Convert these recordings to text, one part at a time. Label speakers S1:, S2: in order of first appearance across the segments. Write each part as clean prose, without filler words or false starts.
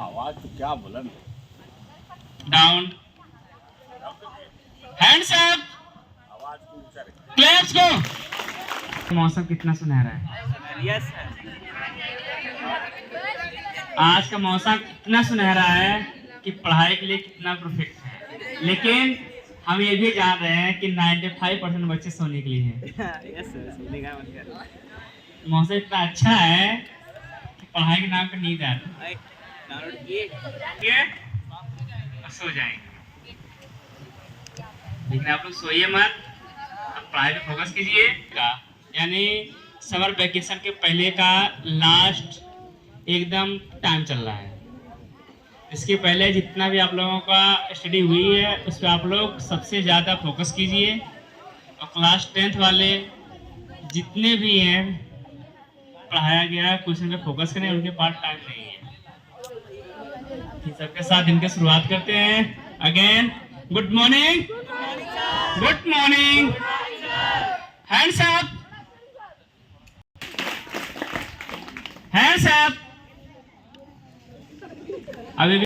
S1: आवाज तो क्या बुलंद है।
S2: डाउन, हैंड्स अप,
S1: आवाज को ऊंचा रखिए।
S2: क्लैप्स को। मौसम कितना सुनहरा है।
S3: Yes sir.
S2: आज का मौसम इतना सुनहरा है कि पढ़ाई के लिए कितना परफेक्ट है, लेकिन हम ये भी जान रहे हैं कि 95% बच्चे सोने के लिए हैं।
S3: यस सर, सोने का मन कर रहा है।
S2: मौसम इतना अच्छा है कि पढ़ाई के नाम पर नींद आती है।
S3: डाउनलोड किए।
S2: और सो जाएंगे, लेकिन आप लोग सोइए मत, आप पढ़ाई पे फोकस कीजिए। यानी समर वैकेशन के पहले का लास्ट एकदम टाइम चल रहा है। इसके पहले जितना भी आप लोगों का स्टडी हुई है उस पर आप लोग सबसे ज़्यादा फोकस कीजिए, और क्लास 10th वाले जितने भी हैं पढ़ाया गया क्वेश्चन पे फोकस करें, उनके पास टाइम नहीं है। सबके साथ दिन की शुरुआत करते हैं। Again good morning, good morning, hands up, hands up. अभी भी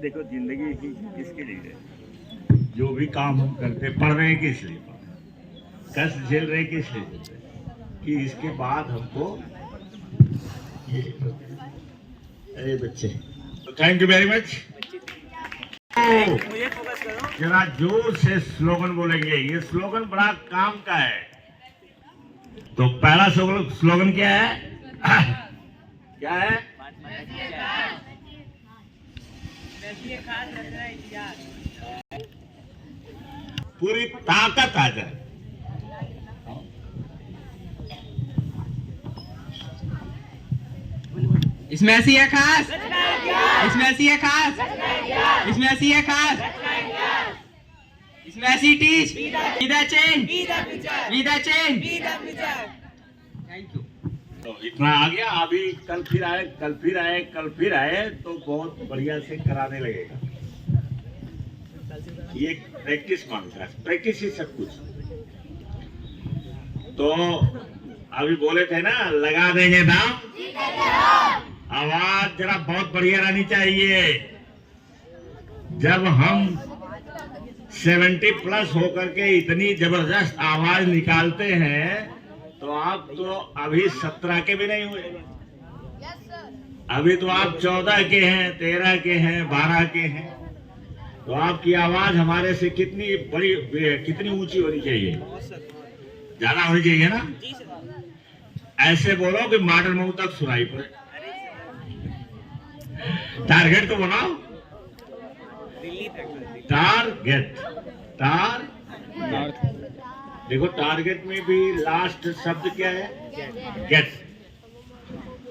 S1: देखो, जिंदगी की किसके लिए है? जो भी काम हम करते पढ़ रहे हैं किस लिए पढ़ रहे हैं, कष्ट झेल रहे हैं किस लिए झेल रहे हैं, कि इसके बाद हमको ये अरे बच्चे, थैंक यू वेरी मच।
S3: मुझे फोकस करो।
S1: जरा जोर से स्लोगन बोलेंगे। ये स्लोगन बड़ा काम का है। तो पहला स्लोगन क्या है? क्या है? पूरी ताकत आ जाए।
S2: इसमें ऐसी है खास, इसमें ऐसी है खास, इसमें ऐसी है खास, इसमें ऐसी teach with the change, with the change. Thank you.
S1: तो इतना आ गया। अभी कल फिर आए, कल फिर आए, कल फिर आए तो बहुत बढ़िया से कराने लगेगा। ये प्रैक्टिस मांगता है, प्रैक्टिस ही सब कुछ। तो अभी बोले थे ना, लगा देंगे दाम। आवाज जरा बहुत बढ़िया रहनी चाहिए। जब हम 70+ होकर के इतनी जबरदस्त आवाज निकालते हैं तो आप तो अभी 17 के भी नहीं हुए। अभी तो आप 14 के हैं, 13 के हैं, 12 के हैं। तो आपकी आवाज हमारे से कितनी बड़ी, कितनी ऊंची होनी चाहिए? ज्यादा होनी चाहिए ना? ऐसे बोलो कि मॉडल मुंह तक सुनाई पड़े। टारगेट तो बनाओ। टारगेट, देखो टारगेट में भी लास्ट शब्द क्या है? गेट।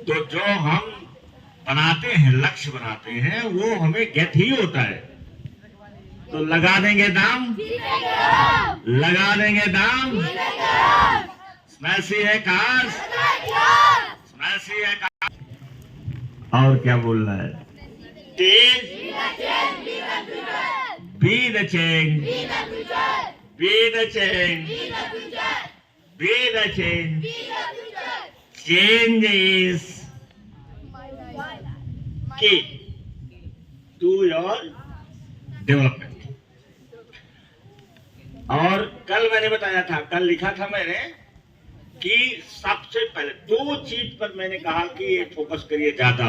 S1: तो जो हम बनाते हैं, लक्ष्य बनाते हैं, वो हमें गेट ही होता है। तो लगा देंगे दाम, लगा देंगे दाम। स्मैशी है काश, स्मैशी है काश। और क्या बोल रहा है? तेज, be the change, be the change, be the change. Change is key to your development. और कल मैंने बताया था, कल लिखा था मैंने कि सबसे पहले 2 चीज पर मैंने कहा कि फोकस करिए ज्यादा।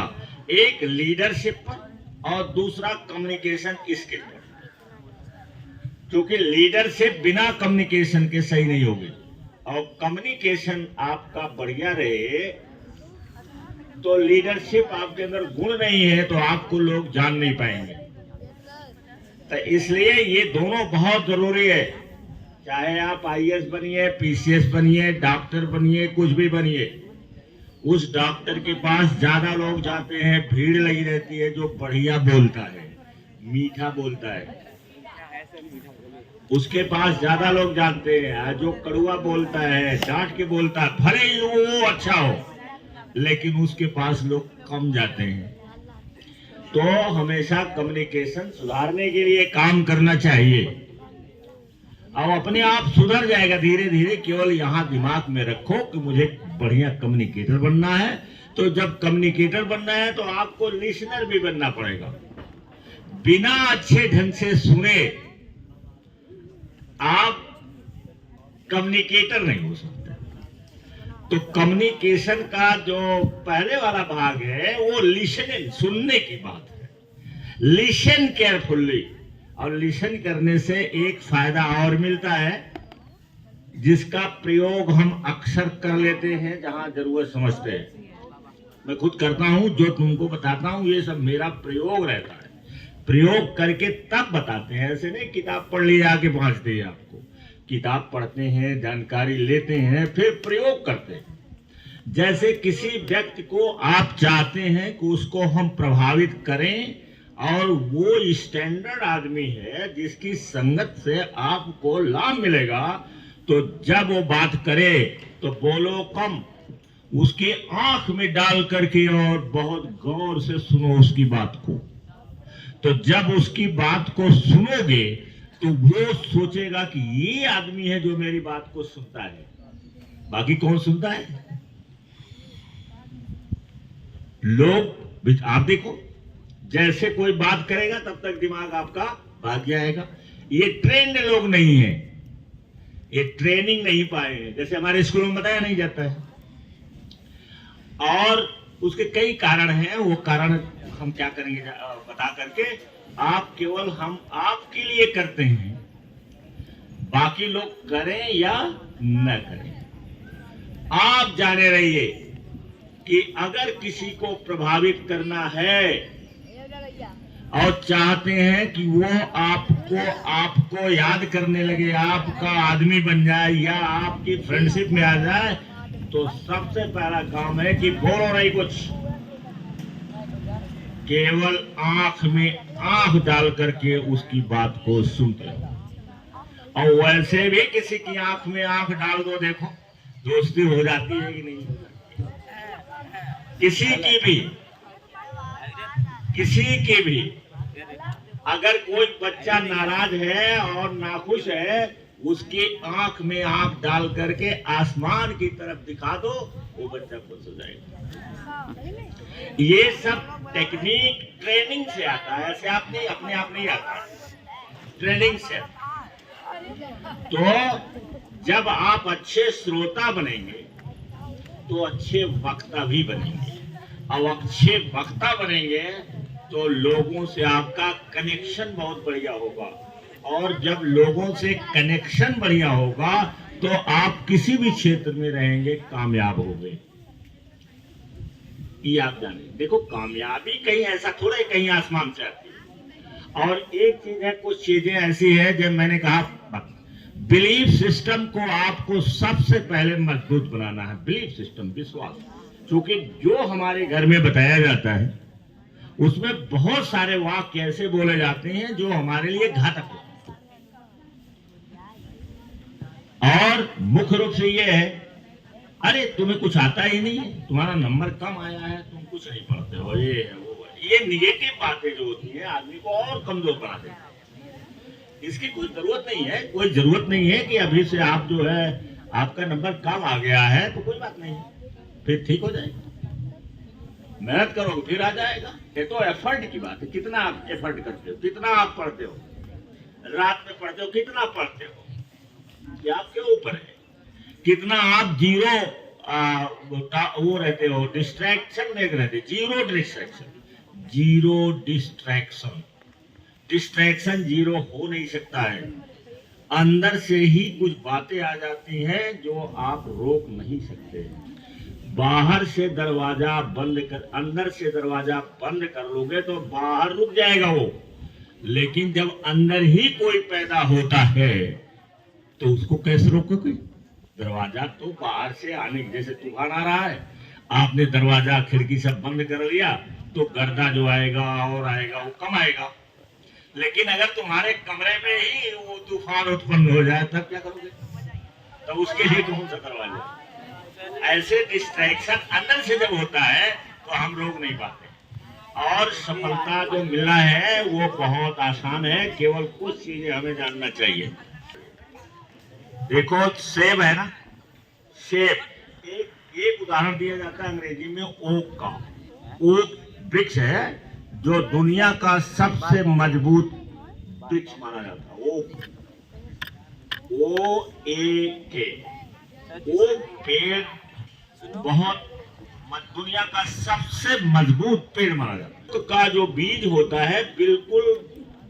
S1: एक लीडरशिप पर और दूसरा कम्युनिकेशन स्किल पर। क्योंकि लीडरशिप बिना कम्युनिकेशन के सही नहीं होगी, और कम्युनिकेशन आपका बढ़िया रहे तो लीडरशिप आपके अंदर गुण नहीं है तो आपको लोग जान नहीं पाएंगे। तो इसलिए ये दोनों बहुत जरूरी है। चाहे आप IAS बनिए, PCS बनिए, डॉक्टर बनिए, कुछ भी बनिए, उस डॉक्टर के पास ज्यादा लोग जाते हैं, भीड़ लगी रहती है जो बढ़िया बोलता है, मीठा बोलता है, उसके पास ज्यादा लोग जाते हैं। जो कड़वा बोलता है, डांट के बोलता है, भले ही वो अच्छा हो, लेकिन उसके पास लोग कम जाते हैं। तो हमेशा कम्युनिकेशन सुधारने के लिए काम करना चाहिए, और अपने आप सुधर जाएगा धीरे धीरे। केवल यहाँ दिमाग में रखो कि मुझे बढ़िया कम्युनिकेटर बनना है, तो जब कम्युनिकेटर बनना है तो आपको लिसनर भी बनना पड़ेगा। बिना अच्छे ढंग से सुने आप कम्युनिकेटर नहीं हो सकते। तो कम्युनिकेशन का जो पहले वाला भाग है वो लिसनिंग, सुनने की बात है। लिसन केयरफुल्ली, और लिसन करने से एक फायदा और मिलता है जिसका प्रयोग हम अक्सर कर लेते हैं जहां जरूरत समझते हैं। मैं खुद करता हूं, जो तुमको बताता हूं ये सब मेरा प्रयोग रहता है। प्रयोग करके तब बताते हैं, ऐसे नहीं किताब पढ़ ली आके पहुंचते हैं। आपको किताब पढ़ते हैं, जानकारी लेते हैं, फिर प्रयोग करते हैं। जैसे किसी व्यक्ति को आप चाहते हैं कि उसको हम प्रभावित करें और वो स्टैंडर्ड आदमी है जिसकी संगत से आपको लाभ मिलेगा, तो जब वो बात करे तो बोलो कम, उसकी आंख में डाल करके और बहुत गौर से सुनो उसकी बात को। तो जब उसकी बात को सुनोगे तो वो सोचेगा कि ये आदमी है जो मेरी बात को सुनता है। बाकी कौन सुनता है? लोग। आप देखो, जैसे कोई बात करेगा तब तक दिमाग आपका भाग जाएगा। ये ट्रेंड लोग नहीं है, ये ट्रेनिंग नहीं पाए हैं, जैसे हमारे स्कूल में बताया नहीं जाता है। और उसके कई कारण हैं, वो कारण हम क्या करेंगे बता करके, आप केवल हम आपके लिए करते हैं, बाकी लोग करें या न करें। आप जाने रहिए कि अगर किसी को प्रभावित करना है और चाहते हैं कि वो आपको याद करने लगे, आपका आदमी बन जाए या आपकी फ्रेंडशिप में आ जाए, तो सबसे पहला काम है कि बोलो नहीं कुछ, केवल आंख में आंख डाल करके उसकी बात को सुनते रहो। और वैसे भी किसी की आंख में आंख डाल दो, देखो दोस्ती हो जाती है कि नहीं। किसी की भी अगर कोई बच्चा नाराज है और नाखुश है, उसकी आंख में आंख डाल करके आसमान की तरफ दिखा दो, वो बच्चा खुश हो जाएगा। ये सब टेक्निक ट्रेनिंग से आता है, ऐसे आप नहीं, अपने आप नहीं आता है, ट्रेनिंग से। तो जब आप अच्छे श्रोता बनेंगे तो अच्छे वक्ता भी बनेंगे, और अच्छे वक्ता बनेंगे तो लोगों से आपका कनेक्शन बहुत बढ़िया होगा, और जब लोगों से कनेक्शन बढ़िया होगा तो आप किसी भी क्षेत्र में रहेंगे कामयाब होंगे। ये आप जाने। देखो, कामयाबी कहीं ऐसा थोड़ा ही कहीं आसमान से आती है। और एक चीज है, कुछ चीजें ऐसी है जब मैंने कहा बिलीफ सिस्टम को आपको सबसे पहले मजबूत बनाना है। बिलीफ सिस्टम, विश्वास, क्योंकि जो हमारे घर में बताया जाता है उसमें बहुत सारे वाक्य ऐसे बोले जाते हैं जो हमारे लिए घातक होते हैं। और मुख्य रूप से ये है, अरे तुम्हें कुछ आता ही नहीं है, तुम्हारा नंबर कम आया है, तुम कुछ नहीं पढ़ते हो, ये है वो है। ये निगेटिव बातें जो होती है आदमी को और कमजोर बना देती है। इसकी कोई जरूरत नहीं है, कोई जरूरत नहीं है कि अभी से आप जो है आपका नंबर कम आ गया है तो कोई बात नहीं, फिर ठीक हो जाएगा। मेहनत करोगे फिर आ जाएगा। ये तो एफर्ट की बात है, कितना आप एफर्ट करते हो, कितना आप पढ़ते हो, रात में पढ़ते हो, कितना पढ़ते हो, ये आपके ऊपर है। कितना आप जीरो वो रहते हो, डिस्ट्रैक्शन में रहते, जीरो डिस्ट्रैक्शन। डिस्ट्रैक्शन जीरो हो नहीं सकता है। अंदर से ही कुछ बातें आ जाती हैं जो आप रोक नहीं सकते। बाहर से दरवाजा बंद कर, अंदर से दरवाजा बंद कर लोगे तो बाहर रुक जाएगा वो, लेकिन जब अंदर ही कोई पैदा होता है तो उसको कैसे रोकोगे? दरवाजा तो बाहर से आने, जैसे तूफान आ रहा है, आपने दरवाजा खिड़की सब बंद कर लिया तो गर्दा जो आएगा और आएगा वो कम आएगा। लेकिन अगर तुम्हारे कमरे में ही वो तूफान उत्पन्न हो जाए तब क्या करोगे? तब उसके लिए कौन सा दरवाजा? ऐसे डिस्ट्रैक्शन अंदर से जब होता है तो हम रोक नहीं पाते। और सफलता जो मिलना है वो बहुत आसान है, केवल कुछ चीजें हमें जानना चाहिए। देखो सेब है ना, सेब, एक एक उदाहरण दिया जाता है अंग्रेजी में ओक का। ओक वृक्ष है जो दुनिया का सबसे मजबूत वृक्ष माना जाता है। ओक, O-A-K, ओक पेड़ बहुत दुनिया का सबसे मजबूत पेड़ माना जाता है। ओक का जो बीज होता है बिल्कुल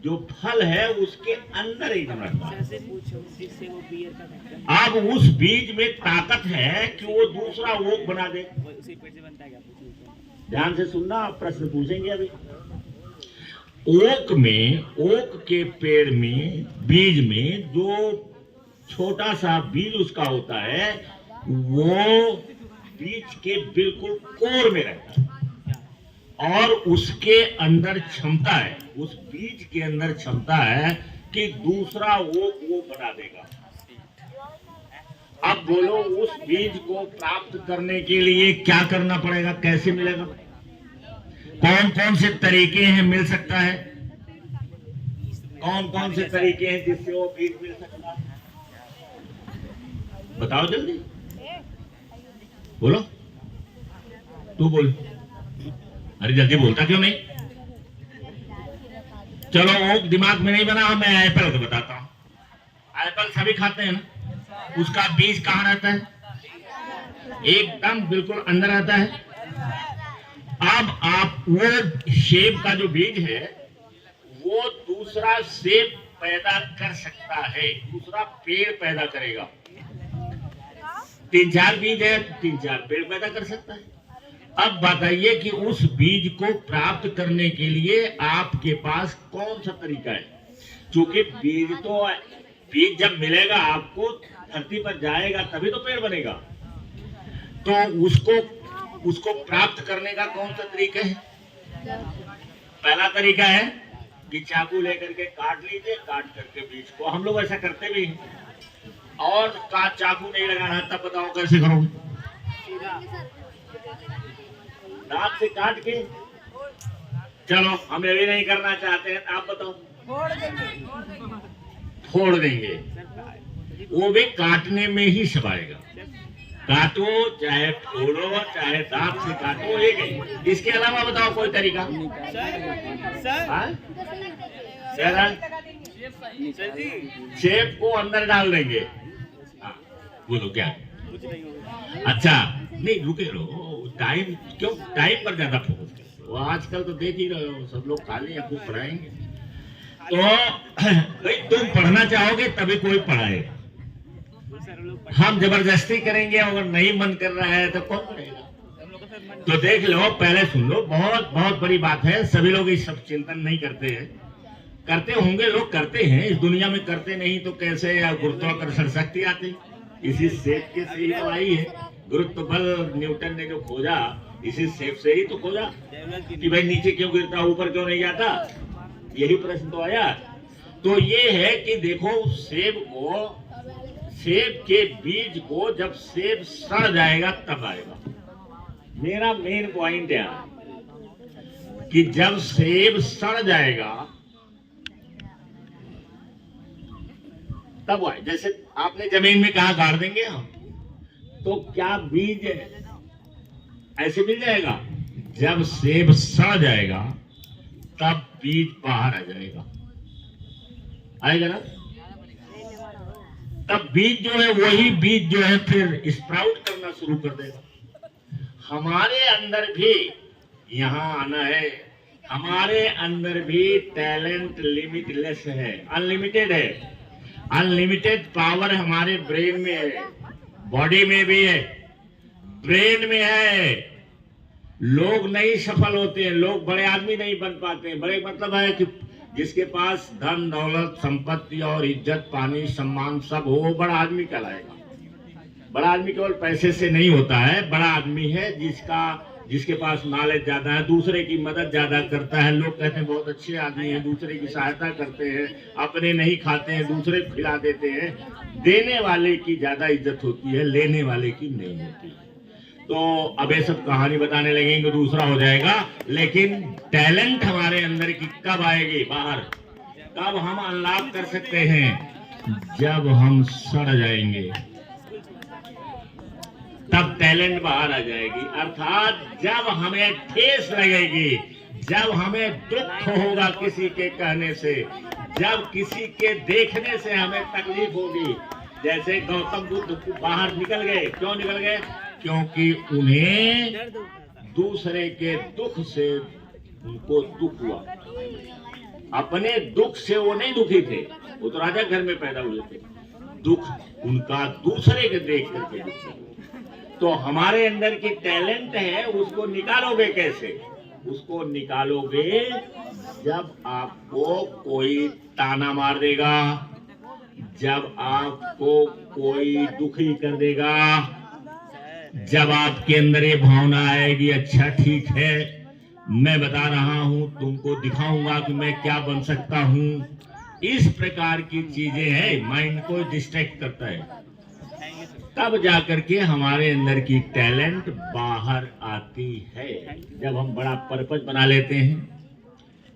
S1: जो फल है उसके अंदर ही रहता है।
S3: से पूछो जिससे वो बियर का बनता है।
S1: अब उस बीज में ताकत है कि वो दूसरा ओक बना दे।
S3: वो उसी पेड़ से बनता है क्या? पूछो।
S1: ध्यान से सुनना, आप प्रश्न पूछेंगे अभी। ओक के पेड़ में बीज में जो छोटा सा बीज उसका होता है वो बीज के बिल्कुल कोर में रहता है और उसके अंदर क्षमता है, उस बीज के अंदर क्षमता है कि दूसरा ओक वो बना देगा। अब बोलो उस बीज को प्राप्त करने के लिए क्या करना पड़ेगा, कैसे मिलेगा, कौन कौन से तरीके हैं मिल सकता है, कौन कौन से तरीके हैं जिससे वो बीज मिल सकता है, बताओ जल्दी बोलो। तू बोल, अरे जल्दी बोलता क्यों नहीं? चलो ओक दिमाग में नहीं बना, मैं एप्पल को बताता हूं। एप्पल सभी खाते हैं ना, उसका बीज कहाँ रहता है? एकदम बिल्कुल अंदर रहता है। अब आप वो सेब का जो बीज है वो दूसरा सेब पैदा कर सकता है, दूसरा पेड़ पैदा करेगा। 3-4 बीज है, 3-4 पेड़ पैदा कर सकता है। अब बताइए कि उस बीज को प्राप्त करने के लिए आपके पास कौन सा तरीका है? क्योंकि बीज जब मिलेगा आपको धरती पर जाएगा तभी तो पेड़ बनेगा। तो उसको प्राप्त करने का कौन सा तरीका है? पहला तरीका है कि चाकू लेकर के काट लीजिए, काट करके बीज को, हम लोग ऐसा करते भी हैं। और चाकू नहीं लगाना तब बताओ कैसे करोगे? दांत से काट के। चलो हम ये भी नहीं करना चाहते हैं, आप बताओ। फोड़ देंगे, वो भी काटने में ही सबाएगा। काटो चाहे फोड़ो चाहे दांत से काटो, एक ही। इसके अलावा बताओ कोई तरीका? सेब को अंदर डाल देंगे। हाँ, बोलो क्या? अच्छा नहीं, रुके रहो, टाइम क्यों, टाइम पर ज्यादा फोकस करो। आजकल तो देख ही रहे हो सब लोग खाली या खूब पढ़ाएंगे। तो भाई तुम पढ़ना चाहोगे तभी कोई पढ़ाएगा। हम जबरदस्ती करेंगे, अगर नहीं मन कर रहा है तो कौन पढ़ेगा? तो देख लो, पहले सुन लो, बहुत बहुत बड़ी बात है। सभी लोग इस सब चिंतन नहीं करते हैं, करते होंगे लोग, करते हैं। इस दुनिया में करते नहीं तो कैसे गुरुत्वाकर्षण शक्ति आती? इसी सेब के से ही तो आई है। गुरुत्व बल न्यूटन ने जो खोजा इसी सेब से ही तो खोजा कि भाई नीचे क्यों गिरता, ऊपर क्यों नहीं जाता, यही प्रश्न तो आया। तो ये है कि देखो सेब के बीज को जब सेब सड़ जाएगा तब आएगा। मेरा मेन पॉइंट है कि जब सेब सड़ जाएगा तब आए। जैसे आपने जमीन में कहा गाड़ देंगे हम, तो क्या बीज ऐसे मिल जाएगा? जब सेब सड़ जाएगा तब बीज बाहर आ जाएगा, आएगा ना? तब बीज जो है वही बीज जो है फिर स्प्राउट करना शुरू कर देगा। हमारे अंदर भी यहाँ आना है, हमारे अंदर भी टैलेंट लिमिटलेस है, अनलिमिटेड है। अनलिमिटेड पावर हमारे ब्रेन में है, बॉडी में भी है, ब्रेन में है। लोग नहीं सफल होते हैं, लोग बड़े आदमी नहीं बन पाते हैं। बड़े मतलब है कि जिसके पास धन दौलत संपत्ति और इज्जत पानी सम्मान सब हो, बड़ा आदमी कहलाएगा। बड़ा आदमी केवल पैसे से नहीं होता है, बड़ा आदमी है जिसके पास नॉलेज ज्यादा है, दूसरे की मदद ज्यादा करता है। लोग कहते हैं बहुत अच्छे आदमी हैं, दूसरे की सहायता करते हैं, अपने नहीं खाते हैं दूसरे को खिला देते हैं। देने वाले की ज्यादा इज्जत होती है, लेने वाले की नहीं होती। तो अब ये सब कहानी बताने लगेंगे दूसरा हो जाएगा। लेकिन टैलेंट हमारे अंदर की कब आएगी बाहर, कब हम अनलॉक कर सकते हैं? जब हम सड़ जाएंगे। तब टैलेंट बाहर आ जाएगी। अर्थात जब हमें ठेस लगेगी, जब हमें दुख होगा किसी के कहने से, जब किसी के देखने से हमें तकलीफ होगी। जैसे गौतम बुद्ध बाहर निकल गए, क्यों निकल गए? क्योंकि उन्हें
S3: दर्द होता था।
S1: दूसरे के दुख से उनको दुख हुआ। अपने दुख से वो नहीं दुखी थे, वो तो राजा घर में पैदा हुए थे। दुख उनका दूसरे के देख करके दुख हुआ। तो हमारे अंदर की टैलेंट है, उसको निकालोगे कैसे? उसको निकालोगे जब आपको कोई ताना मार देगा, जब आपको कोई दुखी कर देगा, जब आपके अंदर ये भावना आएगी, अच्छा ठीक है मैं बता रहा हूं, तुमको दिखाऊंगा कि मैं क्या बन सकता हूं। इस प्रकार की चीजें हैं, माइंड को डिस्ट्रैक्ट करता है। तब जाकर के हमारे अंदर की टैलेंट बाहर आती है। जब हम बड़ा पर्पस बना लेते हैं,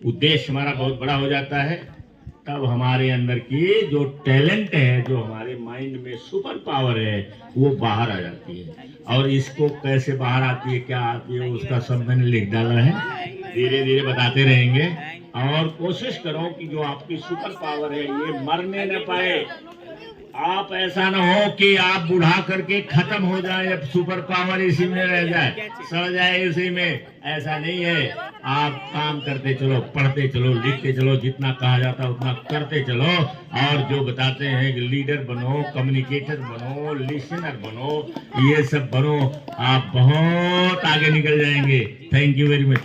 S1: उद्देश्य हमारा बहुत बड़ा हो जाता है, तब हमारे अंदर की जो टैलेंट है, जो हमारे माइंड में सुपर पावर है, वो बाहर आ जाती है। और इसको कैसे बाहर आती है, क्या आती है, उसका सब मैंने लिख डाला है। धीरे धीरे बताते रहेंगे। और कोशिश करो कि जो आपकी सुपर पावर है ये मरने न पाए। आप ऐसा ना हो कि आप बुढ़ा करके खत्म हो जाए, अब सुपर पावर इसी में रह जाए, सड़ जाए इसी में। ऐसा नहीं है। आप काम करते चलो, पढ़ते चलो, लिखते चलो, जितना कहा जाता है उतना करते चलो। और जो बताते हैं कि लीडर बनो, कम्युनिकेटर बनो, लिसनर बनो, ये सब बनो, आप बहुत आगे निकल जाएंगे। Thank you very much.